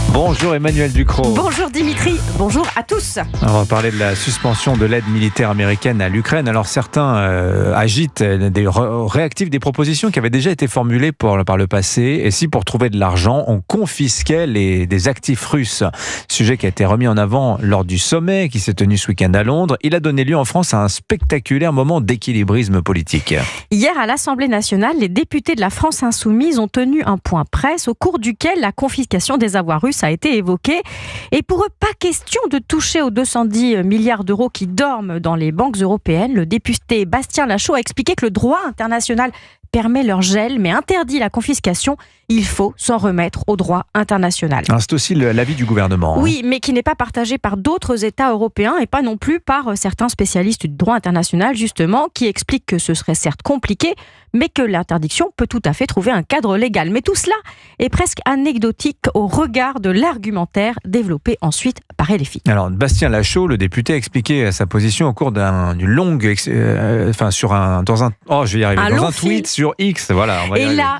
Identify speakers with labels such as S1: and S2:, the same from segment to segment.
S1: Bonjour Emmanuel Ducrot.
S2: Bonjour Dimitri, bonjour à tous.
S1: On va parler de la suspension de l'aide militaire américaine à l'Ukraine. Alors certains agitent, réactivent des propositions qui avaient déjà été formulées par le passé. Et si pour trouver de l'argent, on confisquait des actifs russes. Sujet qui a été remis en avant lors du sommet qui s'est tenu ce week-end à Londres. Il a donné lieu en France à un spectaculaire moment d'équilibrisme politique.
S2: Hier à l'Assemblée nationale, les députés de la France insoumise ont tenu un point presse au cours duquel la confiscation des avoirs russes a été évoquée. Et pour eux, pas question de toucher aux 210 milliards d'euros qui dorment dans les banques européennes. Le député Bastien Lachaud a expliqué que le droit international permet leur gel, mais interdit la confiscation. Il faut s'en remettre au droit international.
S1: C'est aussi l'avis du gouvernement.
S2: Oui, mais qui n'est pas partagé par d'autres États européens et pas non plus par certains spécialistes du droit international, justement, qui expliquent que ce serait certes compliqué, mais que l'interdiction peut tout à fait trouver un cadre légal. Mais tout cela est presque anecdotique au regard de l'argumentaire développé ensuite par LFI.
S1: Alors, Bastien Lachaud, le député, a expliqué sa position au cours d'une longue... dans un tweet sur X. Voilà,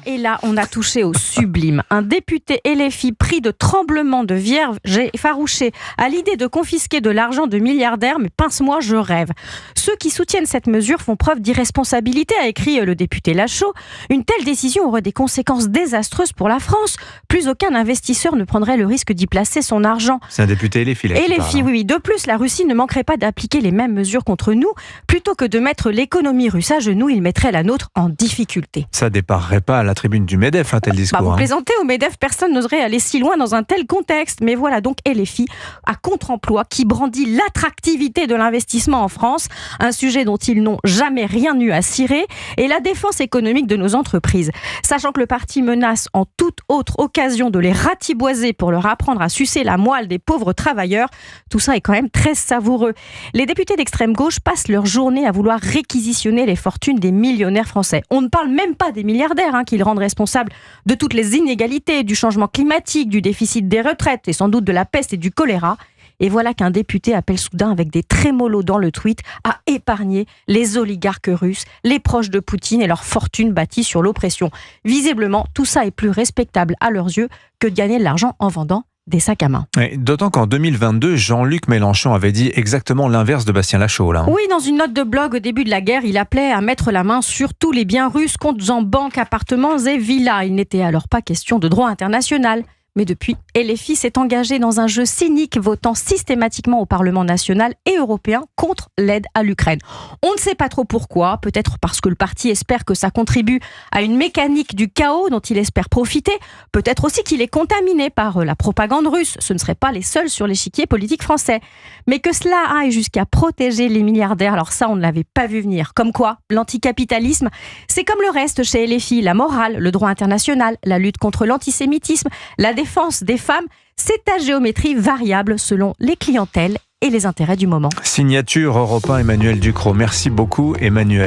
S2: et là, on a touché au sublime. Un député LFI pris de tremblements de vierge effarouché à l'idée de confisquer de l'argent de milliardaires, mais pince-moi, je rêve. Ceux qui soutiennent cette mesure font preuve d'irresponsabilité, a écrit le député Lachaud. Une telle décision aurait des conséquences désastreuses pour la France. Plus aucun investisseur ne prendrait le risque d'y placer son argent.
S1: C'est un député LFI.
S2: LFI, oui. De plus, la Russie ne manquerait pas d'appliquer les mêmes mesures contre nous. Plutôt que de mettre l'économie russe à genoux, il mettrait la nôtre en difficulté.
S1: Ça déparerait pas à la tribune du MEDEF, tel discours.
S2: Vous plaisantez, au MEDEF, personne n'oserait aller si loin dans un tel contexte. Mais voilà donc LFI à contre-emploi qui brandit l'attractivité de l'investissement en France, un sujet dont ils n'ont jamais rien eu à cirer, et la défense économique de nos entreprises. Sachant que le parti menace en toute autre occasion de les ratiboiser pour leur apprendre à sucer la moelle des pauvres travailleurs, tout ça est quand même très savoureux. Les députés d'extrême gauche passent leur journée à vouloir réquisitionner les fortunes des millionnaires français. On ne parle même pas des milliardaires qu'ils rendent responsables de toutes les inégalités, du changement climatique, du déficit des retraites et sans doute de la peste et du choléra. Et voilà qu'un député appelle soudain avec des trémolos dans le tweet à épargner les oligarques russes, les proches de Poutine et leurs fortunes bâties sur l'oppression. Visiblement, tout ça est plus respectable à leurs yeux que de gagner de l'argent en vendant des sacs à main.
S1: D'autant qu'en 2022, Jean-Luc Mélenchon avait dit exactement l'inverse de Bastien Lachaud.
S2: Oui, dans une note de blog au début de la guerre, il appelait à mettre la main sur tous les biens russes, comptes en banque, appartements et villas. Il n'était alors pas question de droit international. Mais depuis, LFI s'est engagé dans un jeu cynique, votant systématiquement au Parlement national et européen contre l'aide à l'Ukraine. On ne sait pas trop pourquoi, peut-être parce que le parti espère que ça contribue à une mécanique du chaos dont il espère profiter, peut-être aussi qu'il est contaminé par la propagande russe. Ce ne seraient pas les seuls sur l'échiquier politique français. Mais que cela aille jusqu'à protéger les milliardaires, alors ça on ne l'avait pas vu venir. Comme quoi, l'anticapitalisme, c'est comme le reste chez LFI, la morale, le droit international, la lutte contre l'antisémitisme, la défense des femmes, c'est à géométrie variable selon les clientèles et les intérêts du moment.
S1: Signature Europe 1, Emmanuel Ducrot. Merci beaucoup Emmanuel.